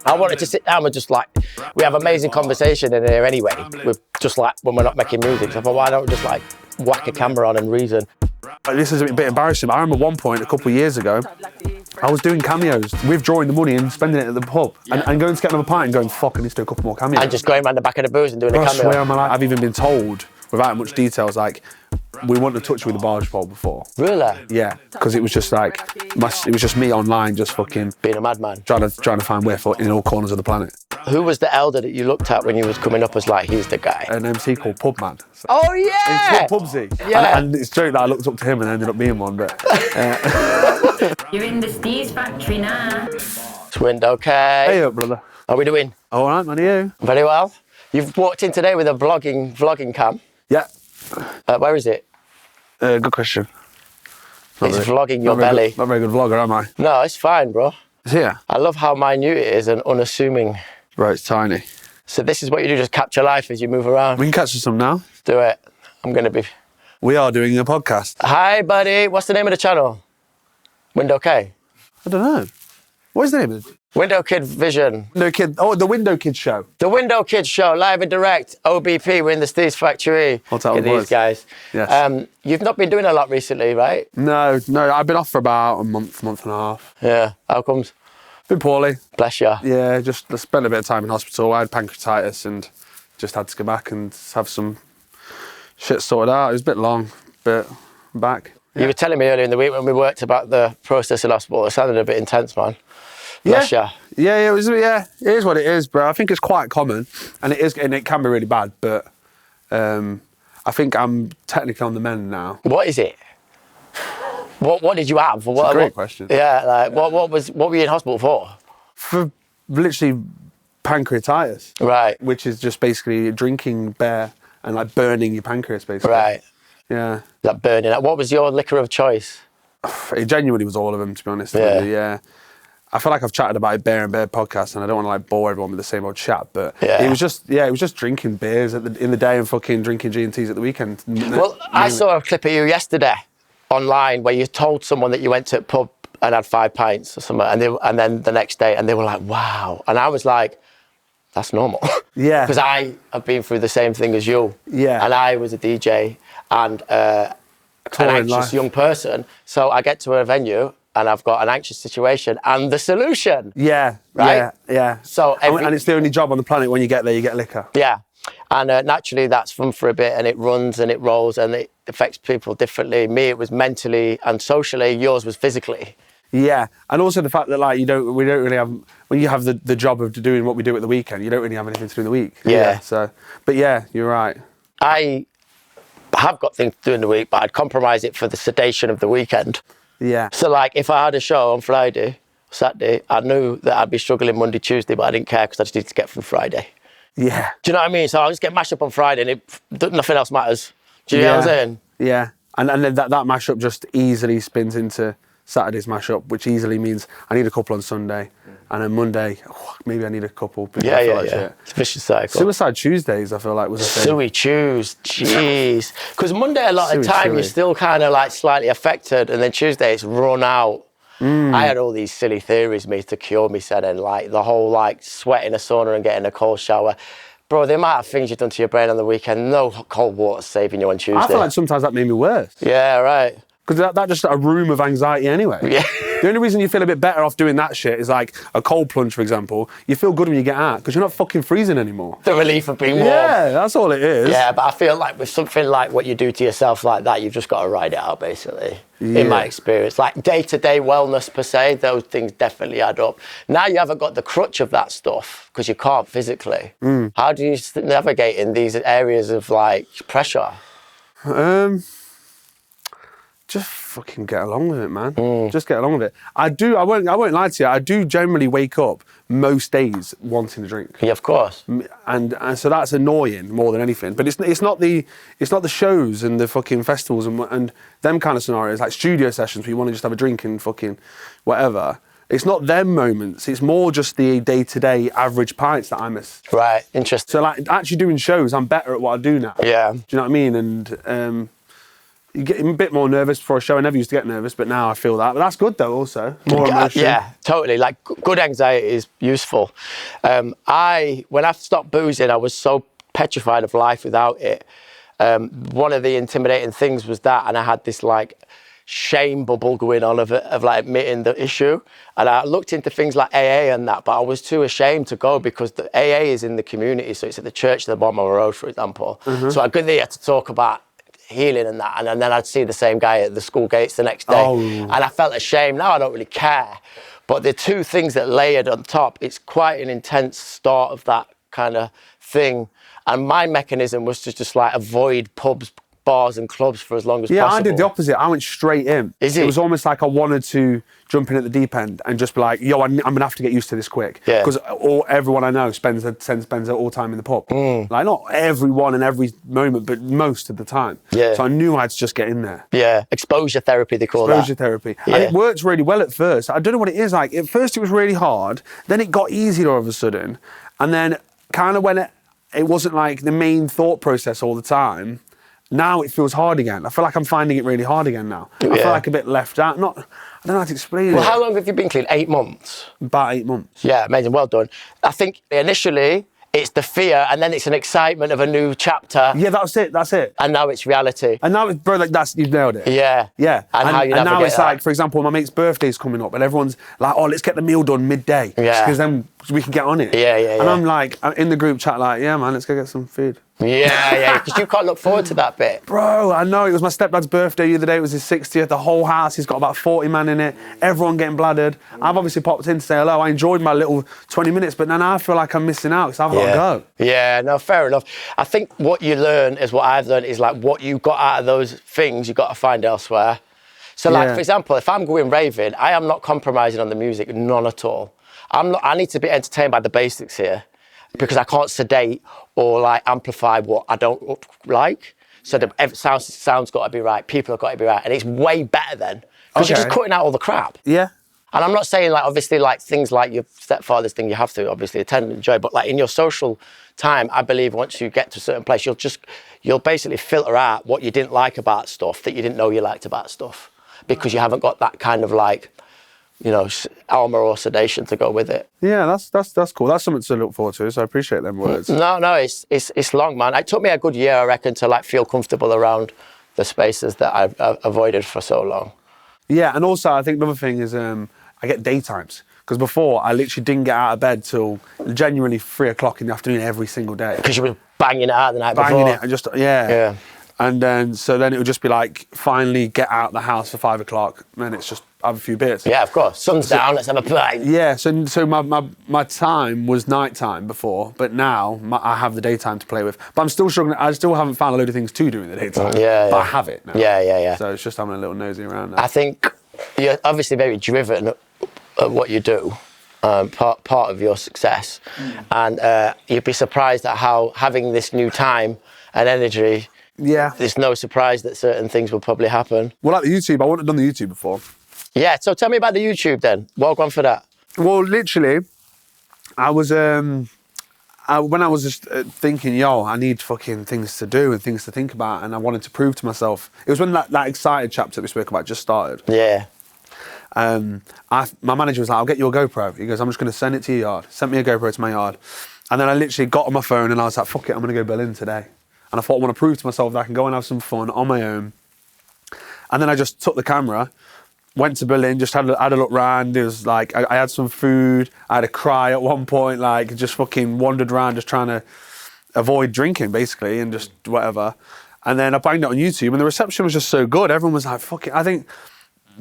I wanted to sit down and just like, we have amazing conversation in here anyway, with just like when we're not making music. So I thought, why don't we just like whack a camera on and reason? This is a bit embarrassing, but I remember one point a couple of years ago, I was doing cameos, withdrawing the money and spending it at the pub, and going to get another pint and going, fuck, I need to do a couple more cameos. And just going around the back of the booze and doing a cameo. I swear on my life, I've even been told, without much details, like, we wouldn't have touched you with a barge pole before. Really? Yeah, because it was just like, it was just me online, just fucking... being a madman. Trying to find Whiff in all corners of the planet. Who was the elder that you looked at when you was coming up as like, he's the guy? An MC called Pubman. So, oh yeah! It's called Pubsy. Yeah. And it's true that I looked up to him and ended up being one, but... You're in the Steeze Factory now. It's WindowKid. Hey up, brother. How are we doing? All right, man, are you? Very well. You've walked in today with a vlogging cam. Yeah. Where is it? Good question. It's vlogging your belly. Not very good vlogger, am I? No, it's fine, bro. It's here. I love how minute it is and unassuming. Right, it's tiny. So this is what you do, just capture life as you move around. We can catch some now. Do it. I'm going to be... We are doing a podcast. Hi, buddy. What's the name of the channel? WindowKid. I don't know. What is the name of it? WindowKid Vision. WindowKid. Oh, the WindowKid show. The WindowKid show, live and direct. OBP, we're in the Steeze Factory. I'll tell Look at these guys. Yes. You've not been doing a lot recently, right? No. I've been off for about a month and a half. Yeah. How comes? Been poorly. Bless you. Yeah, just spent a bit of time in hospital. I had pancreatitis and just had to go back and have some shit sorted out. It was a bit long, but I'm back. Yeah. You were telling me earlier in the week when we worked about the process in hospital. It sounded a bit intense, man. Bless you. Yeah, it is what it is, bro. I think it's quite common, and it can be really bad. But I think I'm technically on the mend now. What is it? What did you have? It's a great question. Yeah, like what were you in hospital for? For literally pancreatitis. Right. Which is just basically drinking beer and like burning your pancreas, basically. Right. Yeah. That burning. What was your liquor of choice? It genuinely was all of them, to be honest. Yeah. Yeah. I feel like I've chatted about it Bear and Bear podcast, and I don't want to like bore everyone with the same old chat, but it was just drinking beers in the day and fucking drinking G&Ts at the weekend. Well, I saw a clip of you yesterday online where you told someone that you went to a pub and had 5 pints or something, and then the next day, and they were like, wow. And I was like, that's normal. Yeah. Because I have been through the same thing as you. Yeah. And I was a DJ and an anxious young person. So I get to a venue and I've got an anxious situation and the solution. Yeah. Right? Yeah. So and it's the only job on the planet when you get there, you get liquor. Yeah. And naturally that's fun for a bit and it runs and it rolls and it affects people differently. Me, it was mentally and socially. Yours was physically. Yeah, and also the fact that like we don't really have, when you have the job of doing what we do at the weekend, you don't really have anything to do in the week. Yeah. So, but yeah, you're right. I have got things to do in the week, but I'd compromise it for the sedation of the weekend. Yeah. So like if I had a show on Friday, Saturday, I knew that I'd be struggling Monday, Tuesday, but I didn't care because I just needed to get through Friday. Yeah. Do you know what I mean? So I'll just get mashed up on Friday and nothing else matters. Do you know what I'm saying? Yeah. And then that mashup just easily spins into Saturday's mashup, which easily means I need a couple on Sunday, and then Monday, maybe I need a couple. Yeah. It's a vicious cycle. Suicide Tuesdays, I feel like, was a thing. Suey Tues, jeez. Because Monday, a lot of the time, you're still kind of like slightly affected, and then Tuesday, it's run out. I had all these silly theories, to cure me, said, and like the whole like sweat in a sauna and getting a cold shower. Bro, the amount of things you've done to your brain on the weekend, no cold water saving you on Tuesday. I feel like sometimes that made me worse. Yeah, right. Because that's just a room of anxiety anyway. Yeah. The only reason you feel a bit better off doing that shit is like a cold plunge, for example. You feel good when you get out because you're not fucking freezing anymore. The relief of being warm. Yeah, that's all it is. Yeah, but I feel like with something like what you do to yourself like that, you've just got to ride it out, basically, in my experience. Like day-to-day wellness, per se, those things definitely add up. Now you haven't got the crutch of that stuff because you can't physically. How do you navigate in these areas of, like, pressure? Just fucking get along with it, man. Just get along with it. I won't lie to you, I do generally wake up most days wanting to drink. Yeah, of course. And so that's annoying more than anything. But it's not the shows and the fucking festivals and them kind of scenarios, like studio sessions where you want to just have a drink and fucking whatever. It's not them moments, it's more just the day-to-day average pints that I miss. Right, interesting. So like actually doing shows, I'm better at what I do now. Yeah. Do you know what I mean? And You get a bit more nervous before a show. I never used to get nervous, but now I feel that. But that's good though. Also, more emotion. Yeah, totally. Like good anxiety is useful. When I stopped boozing, I was so petrified of life without it. One of the intimidating things was that, and I had this like shame bubble going on of like admitting the issue. And I looked into things like AA and that, but I was too ashamed to go because the AA is in the community, so it's at the church at the bottom of the road, for example. So I go there to talk about healing and that, and then I'd see the same guy at the school gates the next day, and I felt ashamed. Now I don't really care, but the two things that layered on top, it's quite an intense start of that kind of thing. And my mechanism was to just like avoid pubs, bars and clubs for as long as possible. Yeah, I did the opposite. I went straight in. It was almost like I wanted to jump in at the deep end and just be like, yo, I'm going to have to get used to this quick. Because everyone I know spends all the time in the pub. Like, not everyone in every moment, but most of the time. Yeah. So I knew I had to just get in there. Yeah, exposure therapy, they call that. Exposure therapy. Yeah. And it worked really well at first. I don't know what it is like. At first it was really hard. Then it got easier all of a sudden. And then kind of when it wasn't like the main thought process all the time, now it feels hard again. I feel like I'm finding it really hard again now. I feel like a bit left out. I don't know how to explain it. Well, how long have you been clean? 8 months? About 8 months. Yeah, amazing. Well done. I think initially it's the fear, and then it's an excitement of a new chapter. Yeah, that's it. And now it's reality. And now, bro, like you've nailed it. Yeah. Yeah. And how you and now navigate it's that. like, for example, my mate's birthday's coming up, and everyone's like, "Oh, let's get the meal done midday." Yeah. Because then we can get on it. Yeah. And I'm like, I'm in the group chat, like, "Yeah, man, let's go get some food." Yeah, because you can't look forward to that bit. Bro, I know. It was my stepdad's birthday the other day. It was his 60th. The whole house, he's got about 40 man in it. Everyone getting bladdered. I've obviously popped in to say hello. I enjoyed my little 20 minutes, but now I feel like I'm missing out because I've got to go. Yeah, no, fair enough. I think what you learn is what I've learned is like what you got out of those things, you got to find elsewhere. So like, for example, if I'm going raving, I am not compromising on the music, none at all. I need to be entertained by the basics here, because I can't sedate or like amplify what I don't like. So the sound's got to be right, people have got to be right, and it's way better then, because you're just cutting out all the crap. Yeah. And I'm not saying like obviously like things like your stepfather's thing you have to obviously attend and enjoy, but like in your social time, I believe once you get to a certain place, you'll basically filter out what you didn't like about stuff that you didn't know you liked about stuff, because you haven't got that kind of like, you know, armor or sedation to go with it. Yeah, that's cool. That's something to look forward to. So I appreciate them words. No, it's long, man. It took me a good year, I reckon, to like feel comfortable around the spaces that I've avoided for so long. Yeah, and also I think another thing is I get daytimes, because before I literally didn't get out of bed till genuinely 3 o'clock in the afternoon every single day. Because you were banging it out the night before. Banging it, and just yeah. And then it would just be like, finally get out the house for 5 o'clock, and then it's just have a few beers. Yeah, of course. Sun's down, let's have a pint. Yeah, so my time was night time before, but now I have the daytime to play with. But I'm still struggling. I still haven't found a load of things to do in the daytime. But I have it now. Yeah. So it's just having a little nosy around now. I think you're obviously very driven at what you do. Part of your success, and you'd be surprised at how having this new time and energy. Yeah. There's no surprise that certain things will probably happen. Well, like the YouTube, I wouldn't have done the YouTube before. Yeah, so tell me about the YouTube then. Well, go on for that. Well, literally, I was, when I was just thinking, yo, I need fucking things to do and things to think about, and I wanted to prove to myself. It was when that excited chapter we spoke about just started. Yeah. My manager was like, I'll get you a GoPro. He goes, I'm just going to send it to your yard. Sent me a GoPro to my yard. And then I literally got on my phone and I was like, fuck it, I'm going to go Berlin today. And I thought, I want to prove to myself that I can go and have some fun on my own. And then I just took the camera, went to Berlin, just had a look round. It was like, I had some food. I had a cry at one point, like just fucking wandered around just trying to avoid drinking, basically, and just whatever. And then I banged it on YouTube, and the reception was just so good. Everyone was like, fuck it. I think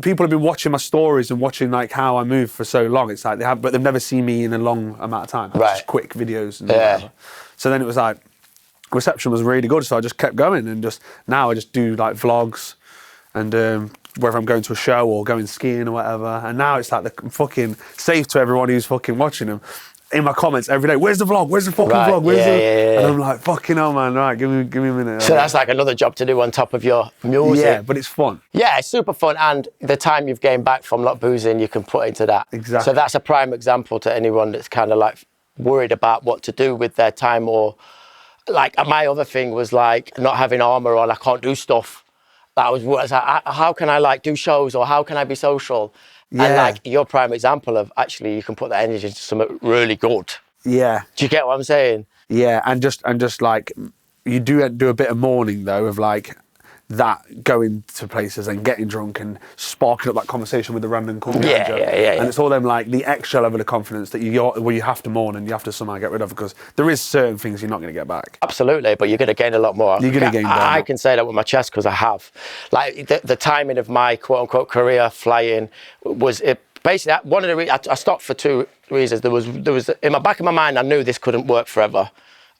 people have been watching my stories and watching like how I move for so long. It's like but they've never seen me in a long amount of time. Right. Just quick videos and whatever. So then it was like, reception was really good, so I just kept going, and now I just do like vlogs, and whether I'm going to a show or going skiing or whatever, and now it's like I'm fucking safe to everyone who's fucking watching them. In my comments every day, where's the vlog? Where's the fucking vlog? Yeah. And I'm like, fucking hell, man, right, give me a minute. So that's like another job to do on top of your music. Yeah, but it's fun. Yeah, it's super fun, and the time you've gained back from not boozing, you can put into that. Exactly. So that's a prime example to anyone that's kind of like worried about what to do with their time, or like my other thing was like not having armor on. I can't do stuff. That was like, how can I like do shows or how can I be social? Yeah. And like your prime example of actually you can put that energy into something really good. Yeah. Do you get what I'm saying? Yeah, and just like you do a bit of mourning though of like that going to places and getting drunk and sparking up that conversation with the random cool manager. And it's all them like the extra level of confidence that you have to mourn and you have to somehow get rid of because there is certain things you're not going to get back. Absolutely, but you're going to gain a lot more. You're going to gain. I can say that with my chest because I have. Like the timing of my quote unquote career flying was it. Basically, one of the reasons I stopped for two reasons. There was in my back of my mind, I knew this couldn't work forever.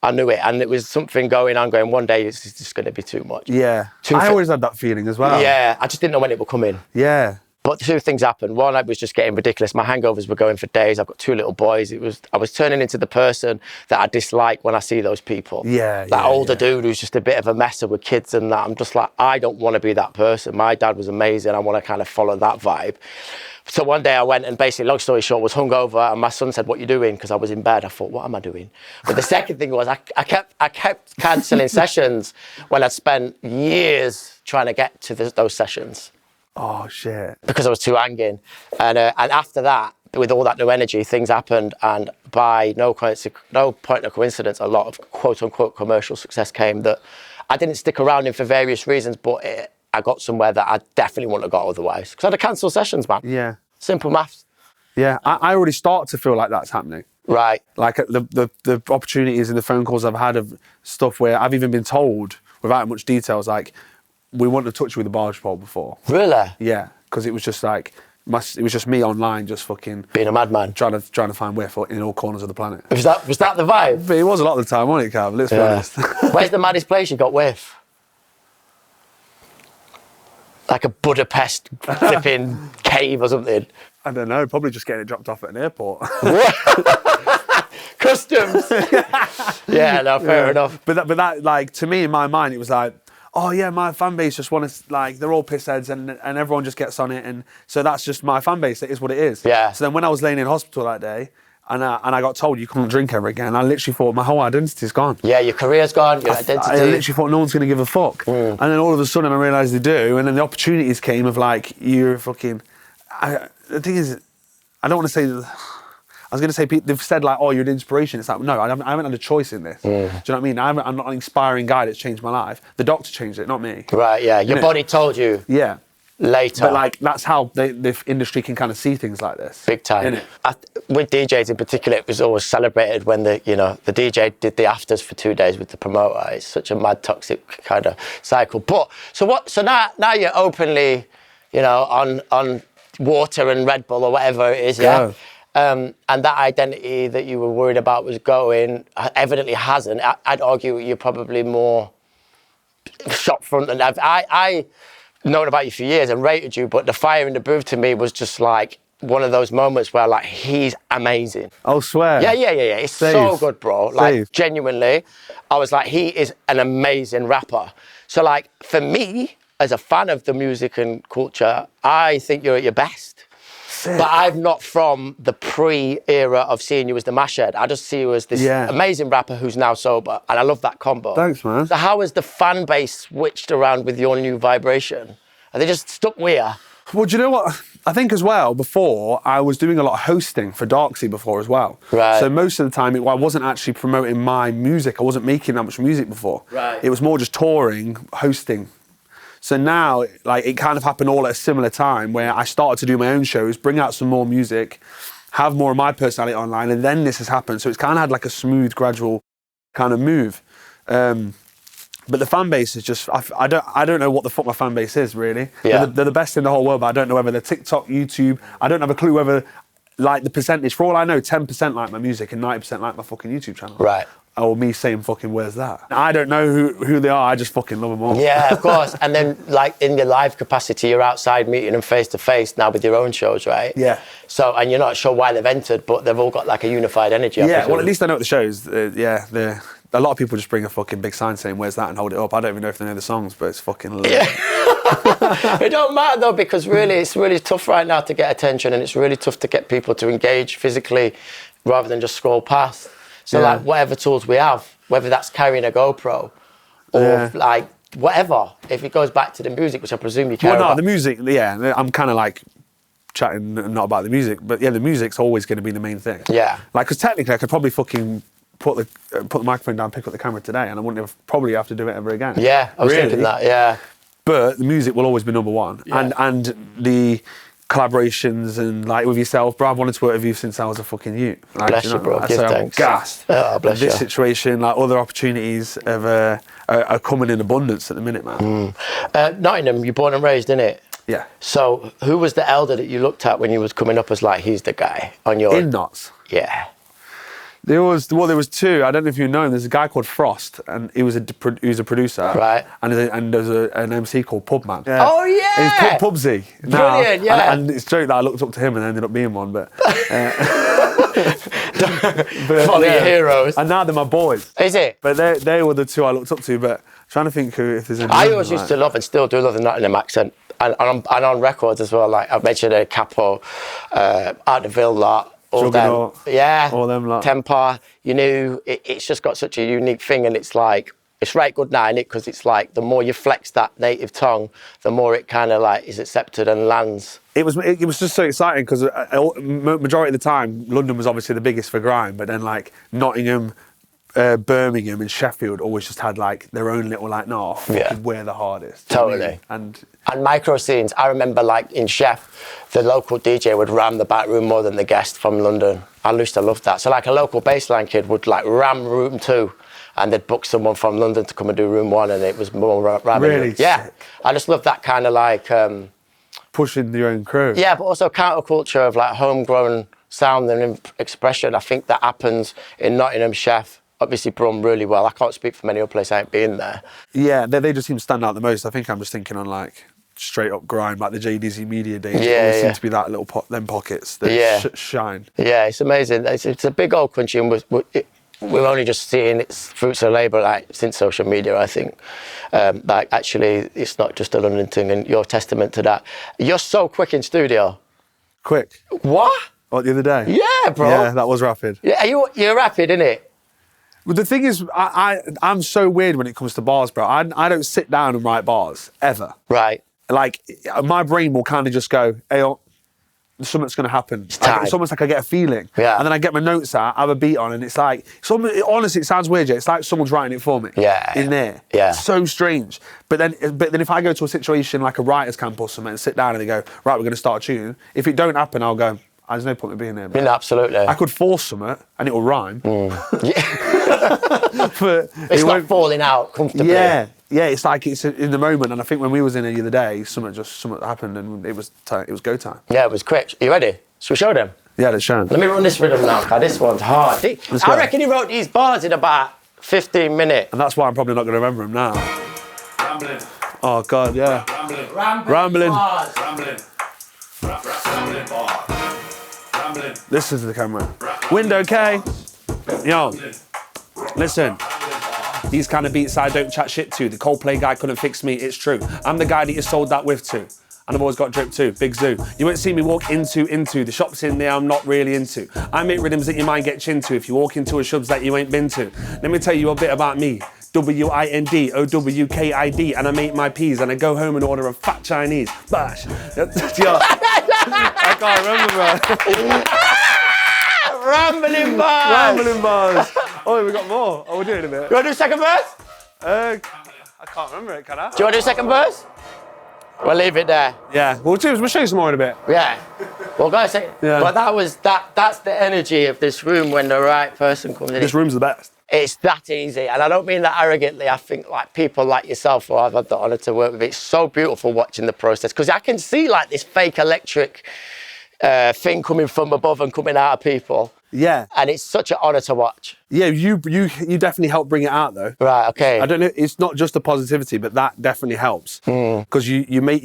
I knew it, and it was something going on. Going one day, it's just going to be too much. Yeah, I always had that feeling as well. Yeah, I just didn't know when it would come in. Yeah, but two things happened. One, I was just getting ridiculous. My hangovers were going for days. I've got two little boys. I was turning into the person that I dislike when I see those people. Yeah, that older dude who's just a bit of a messer with kids and that. I'm just like, I don't want to be that person. My dad was amazing. I want to kind of follow that vibe. So one day I went and basically, long story short, was hungover and my son said, "What are you doing?" Because I was in bed. I thought, what am I doing? But the second thing was I kept cancelling sessions when I'd spent years trying to get to those sessions. Oh, shit. Because I was too hanging. And after that, with all that new energy, things happened. And by no point of coincidence, a lot of quote-unquote commercial success came that I didn't stick around in for various reasons, but I got somewhere that I definitely wouldn't have got otherwise. Because I had to cancel sessions, man. Yeah. Simple maths. Yeah, I already start to feel like that's happening. Right. Like the opportunities and the phone calls I've had of stuff where I've even been told, without much details, like, we wouldn't have touched you with a barge pole before. Really? Yeah, because it was just like, it was just me online, just fucking... being a madman. Trying to find whiff in all corners of the planet. Was that the vibe? But it was a lot of the time, wasn't it, Cav? Let's be honest. Where's the maddest place you got whiff? Like a Budapest flipping cave or something? I don't know, probably just getting it dropped off at an airport. Customs. Yeah, no, fair enough. But that, like, to me, in my mind, it was like, oh yeah, my fan base just want to, like, they're all pissheads and everyone just gets on it. And so that's just my fan base. It is what it is. Yeah. So then when I was laying in hospital that day and I got told you couldn't drink ever again, I literally thought my whole identity's gone. Yeah, your career's gone, your identity. I literally thought no one's going to give a fuck. And then all of a sudden I realised they do. And then the opportunities came of like, you're fucking... the thing is, I don't want to say... I was going to say, they've said like, oh, you're an inspiration. It's like, no, I haven't had a choice in this. Do you know what I mean? I'm not an inspiring guy that's changed my life. The doctor changed it, not me. Right, yeah. Your body told you. Yeah. Later. But like, that's how the industry can kind of see things like this. Big time. With DJs in particular, it was always celebrated when the DJ did the afters for 2 days with the promoter. It's such a mad, toxic kind of cycle. But, so now you're openly, on water and Red Bull or whatever it is, yeah? And that identity that you were worried about was going, evidently hasn't. I'd argue you're probably more shop front than I known about you for years and rated you, but the fire in the booth to me was just like one of those moments where like, he's amazing. I'll swear. Yeah. It's so good, bro. Like genuinely, I was like, he is an amazing rapper. So like, for me, as a fan of the music and culture, I think you're at your best. But I'm not from the pre-era of seeing you as the mash head. I just see you as this amazing rapper who's now sober. And I love that combo. Thanks, man. So how has the fan base switched around with your new vibration? Are they just stuck with you? Well, do you know what? I think as well, before, I was doing a lot of hosting for Darksea before as well. Right. So most of the time, I wasn't actually promoting my music. I wasn't making that much music before. Right. It was more just touring, hosting. So now, like, it kind of happened all at a similar time where I started to do my own shows, bring out some more music, have more of my personality online, and then this has happened. So it's kind of had like a smooth, gradual kind of move. But the fan base is just, I don't know what the fuck my fan base is, really. Yeah. They're the best in the whole world, but I don't know whether they're TikTok, YouTube. I don't have a clue whether, like, the percentage. For all I know, 10% like my music and 90% like my fucking YouTube channel. Right. Or me saying fucking, where's that? I don't know who they are, I just fucking love them all. Yeah, of course. And then, like, in your live capacity, you're outside meeting them face to face now with your own shows, right? Yeah. So, and you're not sure why they've entered, but they've all got like a unified energy. Yeah, well, at least I know what the shows. A lot of people just bring a fucking big sign saying, where's that, and hold it up. I don't even know if they know the songs, but it's fucking lit. Yeah. It don't matter though, because really, it's really tough right now to get attention, and it's really tough to get people to engage physically rather than just scroll past. So like whatever tools we have, whether that's carrying a GoPro or like whatever, if it goes back to the music, which I presume you care Well, no, about. the music, yeah, I'm kind of like chatting not about the music, but yeah, the music's always going to be the main thing. Yeah. Like, because technically I could probably fucking put the microphone down, pick up the camera today, and I wouldn't probably have to do it ever again. Yeah, I was thinking that, yeah. But the music will always be number one. Yeah. And the collaborations and like with yourself, bro, I've wanted to work with you since I was a fucking youth. Like, Bless you, bro. Give so I'm thanks. gassed. Oh, bless this you. situation, like other opportunities are coming in abundance at the minute, man. Nottingham, you're born and raised, innit? Yeah. So who was the elder that you looked at when you was coming up as like, he's the guy on your... In Notts. Yeah. There was two. I don't know if you know him. There's a guy called Frost, and he was a producer. Right. And there's an MC called Pubman. Yeah. Oh, yeah! And he's Pubsy. Brilliant, yeah. And it's a joke that I looked up to him and ended up being one, but... Follow your heroes. And now they're my boys. Is it? But they were the two I looked up to, but I'm trying to think if there's any... I always used to love and still do love the Nottingham accent. And on records as well, like I've mentioned Capo, Art de Ville lot, all them. Yeah. All them lot. Tempar, you know, it's just got such a unique thing, and it's like, it's right good now, innit? Because it's like, the more you flex that native tongue, the more it kind of like is accepted and lands. It was just so exciting because majority of the time, London was obviously the biggest for grime, but then like Nottingham, Birmingham and Sheffield always just had like their own little like, no, we're the hardest. Totally. And micro scenes, I remember like in Chef, the local DJ would ram the back room more than the guest from London. I used to love that. So like a local baseline kid would like ram room 2 and they'd book someone from London to come and do room 1 and it was more ramming. Really? Yeah. I just love that kind of like... pushing your own crew. Yeah, but also counterculture of like homegrown sound and expression. I think that happens in Nottingham, Chef. Obviously Brum really well. I can't speak for many other places, I ain't been there. Yeah, they just seem to stand out the most. I think I'm just thinking on like straight up grime, like the JDZ Media days. Yeah, There seem to be that little them pockets that shine. Yeah, it's amazing. It's a big old country, and we're only just seeing its fruits of labour like since social media, I think. Like actually, it's not just a London thing, and you're a testament to that. You're so quick in studio. Quick. What? What, the other day? Yeah, bro. Yeah, that was rapid. Yeah, you're rapid, innit? But the thing is, I'm so weird when it comes to bars, bro. I don't sit down and write bars, ever. Right. Like, my brain will kind of just go, hey, something's going to happen. It's almost like I get a feeling. Yeah. And then I get my notes out, have a beat on, and it's like, honestly, it sounds weird, Jay. It's like someone's writing it for me. Yeah. In there. Yeah. It's so strange. But then if I go to a situation like a writer's camp or something and sit down and they go, right, we're going to start a tune, if it don't happen, I'll go, there's no point in being there. Yeah, absolutely. I could force something and it'll rhyme. Yeah. But it's not falling out comfortably. Yeah. Yeah, it's like it's in the moment, and I think when we was in it the other day, something happened, and it was go time. Yeah, it was quick. You ready? Shall we show them? Yeah, let's show them. Let me run this rhythm now, because this one's hard. I reckon he wrote these bars in about 15 minutes. And that's why I'm probably not going to remember them now. Rambling. Oh God, yeah. Rambling. Bars. Rambling. Rambling bars. Rambling. Listen to the camera. WindowKid. Yo, listen. These kind of beats I don't chat shit to. The Coldplay guy couldn't fix me, it's true. I'm the guy that you sold that with to. And I've always got drip too, big zoo. You won't see me walk into. The shops in there I'm not really into. I make rhythms that you might get chin to if you walk into a shubs that you ain't been to. Let me tell you a bit about me. WINDOWKID, and I make my peas and I go home and order a fat Chinese. Bash. I can't remember, bro. Rambling bars. Rambling bars. Oh, we got more. Oh, we'll do it in a bit. You want to do second verse? I can't remember it, can I? Do you want to do second verse? We'll leave it there. Yeah, we'll show you some more in a bit. Yeah. Well, guys, Yeah. but that's the energy of this room when the right person comes in. This room's the best. It's that easy, and I don't mean that arrogantly. I think like people like yourself, who I've had the honour to work with, it's so beautiful watching the process, because I can see like this fake electric thing coming from above and coming out of people. Yeah. And it's such an honour to watch. Yeah, you definitely help bring it out though. Right, okay. I don't know, it's not just the positivity, but that definitely helps. Because you made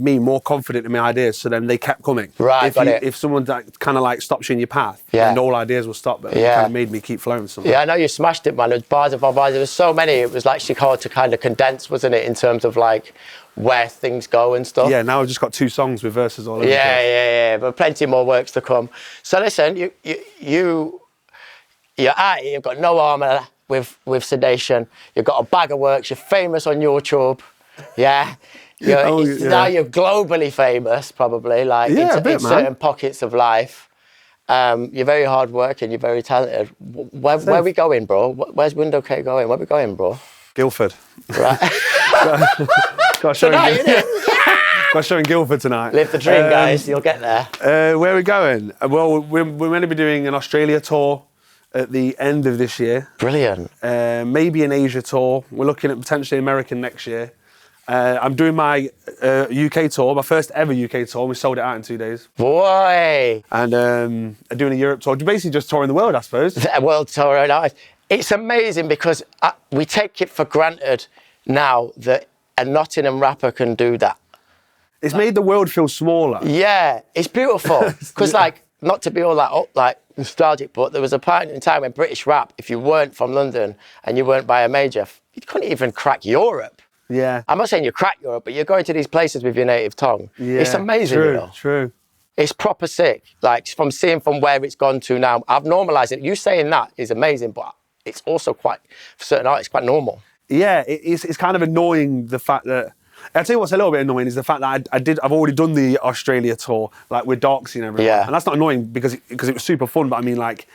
me more confident in my ideas, so then they kept coming. Right, If someone kind of like stops you in your path, then all ideas will stop, but it kind of made me keep flowing somewhere. Yeah, I know you smashed it, man. There was bars upon bars. There was so many, it was actually hard to kind of condense, wasn't it, in terms of like where things go and stuff. Yeah, now I've just got 2 songs with verses all over. Yeah, but plenty more works to come. So listen, you're out here, you've got no armour, with sedation. You've got a bag of works. You're famous on YouTube. Yeah. Now you're globally famous, probably, like in certain pockets of life. You're very hardworking. You're very talented. Where are we going, bro? Where's WindowKid going? Where are we going, bro? Guildford. Right. Got a show in Guildford tonight. Live the dream, guys. You'll get there. Where are we going? Well, we're meant to be doing an Australia tour at the end of this year. Brilliant. Maybe an Asia tour. We're looking at potentially American next year. I'm doing my UK tour, my first ever UK tour. We sold it out in 2 days. Boy. And doing a Europe tour. Basically just touring the world, I suppose. A world tour of life. It's amazing because we take it for granted now that a Nottingham rapper can do that. It's made the world feel smaller. Yeah, it's beautiful. Because, like, not to be all that nostalgic, but there was a point in time when British rap, if you weren't from London and you weren't by a major, you couldn't even crack Europe. Yeah. I'm not saying you crack Europe, but you're going to these places with your native tongue. Yeah, it's amazing, true, you know. True. It's proper sick. Like, from where it's gone to now, I've normalised it. You saying that is amazing, but it's also quite, for certain artists, quite normal. Yeah, it's kind of annoying, the fact that, I'll tell you what's a little bit annoying is the fact that I've already done the Australia tour, like with Darksy and everything. Yeah. And that's not annoying because it was super fun, but I mean, like,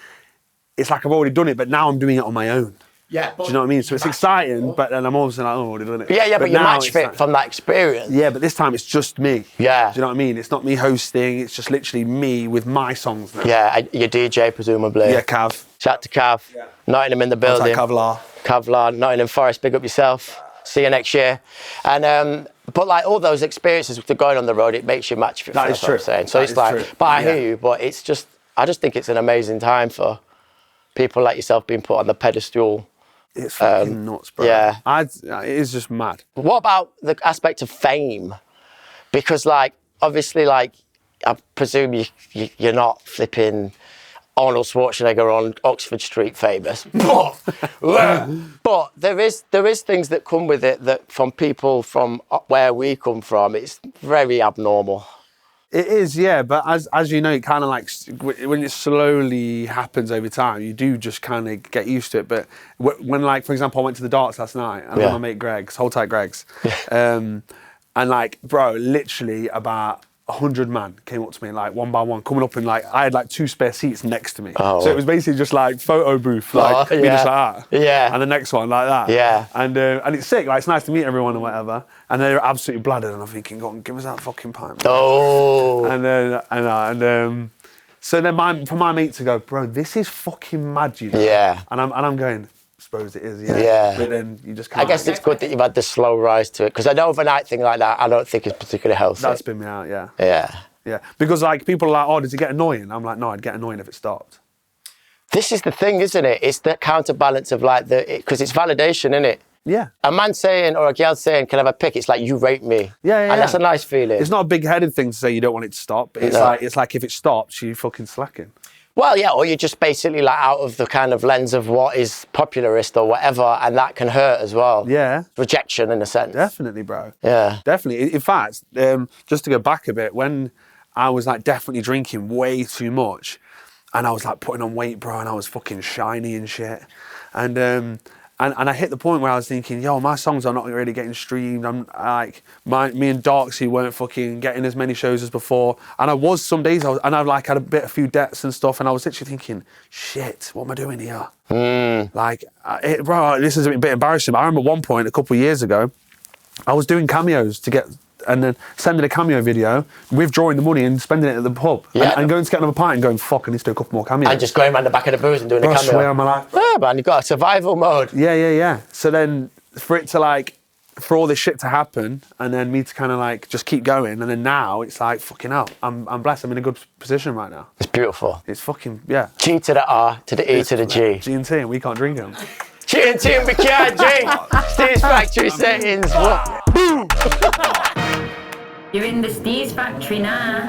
it's like I've already done it, but now I'm doing it on my own. Yeah. Do you know what I mean? So it's exciting, but then I'm also like, oh, I've already done it. Yeah, but you now match it's fit like, from that experience. Yeah, but this time it's just me. Yeah. Do you know what I mean? It's not me hosting, it's just literally me with my songs now. Yeah, your DJ, presumably. Yeah, Cav. Shout out to Cav. Yeah. Nottingham in the building. Kavlar, Nottingham Forest, big up yourself. See you next year. And but like all those experiences with going on the road, it makes you match fit. That is true. I'm saying. So it's like, but I hear you. But it's just, I just think it's an amazing time for people like yourself being put on the pedestal. It's fucking nuts, bro. Yeah, it is just mad. What about the aspect of fame? Because like, obviously, like, I presume you're not flipping Arnold Schwarzenegger on Oxford Street famous, but there is things that come with it that from people from where we come from, it's very abnormal. It is, yeah, but as you know, it kind of like, when it slowly happens over time, you do just kind of get used to it. But when, like, for example, I went to the darts last night, and my mate Greg's, hold tight Greg's, and like, bro, literally about 100 man came up to me, like, one by one, coming up, and like, I had like 2 spare seats next to me. Oh. So it was basically just like photo booth, like, me just like that. Yeah. And the next one like that. Yeah. And it's sick, like, it's nice to meet everyone and whatever. And they're absolutely blooded, and I'm thinking, go on, give us that fucking pint, man. Oh. And so then for my mate to go, bro, this is fucking mad, you know? Yeah. And I'm going, I suppose it is, yeah. But then you just can't. I guess it's good that you've had the slow rise to it, because an overnight thing like that, I don't think is particularly healthy. That's been me out, yeah. Yeah. Yeah, because like people are like, oh, does it get annoying? I'm like, no, I'd get annoying if it stopped. This is the thing, isn't it? It's the counterbalance of like because it's validation, isn't it? Yeah. A man saying or a girl saying, can I have a pick? It's like, you rate me. Yeah. And that's a nice feeling. It's not a big-headed thing to say you don't want it to stop. It's like if it stops, you fucking slacking. Well, yeah, or you're just basically like out of the kind of lens of what is popularist or whatever, and that can hurt as well. Yeah. Rejection in a sense. Definitely, bro. Yeah. Definitely. In fact, just to go back a bit, when I was like definitely drinking way too much, and I was like putting on weight, bro, and I was fucking shiny and shit. And I hit the point where I was thinking, yo, my songs are not really getting streamed. I'm like, me and Darksy weren't fucking getting as many shows as before. And I was some days, I've like had a few debts and stuff. And I was literally thinking, shit, what am I doing here? Like, bro, this is a bit embarrassing. But I remember one point a couple of years ago, I was doing cameos and then sending a cameo video, withdrawing the money and spending it at the pub. Yeah. And going to get another pint and going, fuck, I need to do a couple more cameos. And just going around the back of the booze and doing a cameo. I swear, I'm like, yeah, man, you've got a survival mode. Yeah. So then for it to like, for all this shit to happen and then me to kind of like just keep going, and then now it's like, fucking hell, I'm blessed. I'm in a good position right now. It's beautiful. It's fucking, yeah. G to the R to the E to the G. G and T, and we can't drink them. G and T and we can't drink. Steeze Factory settings. Boom. You're in the Steeze Factory now.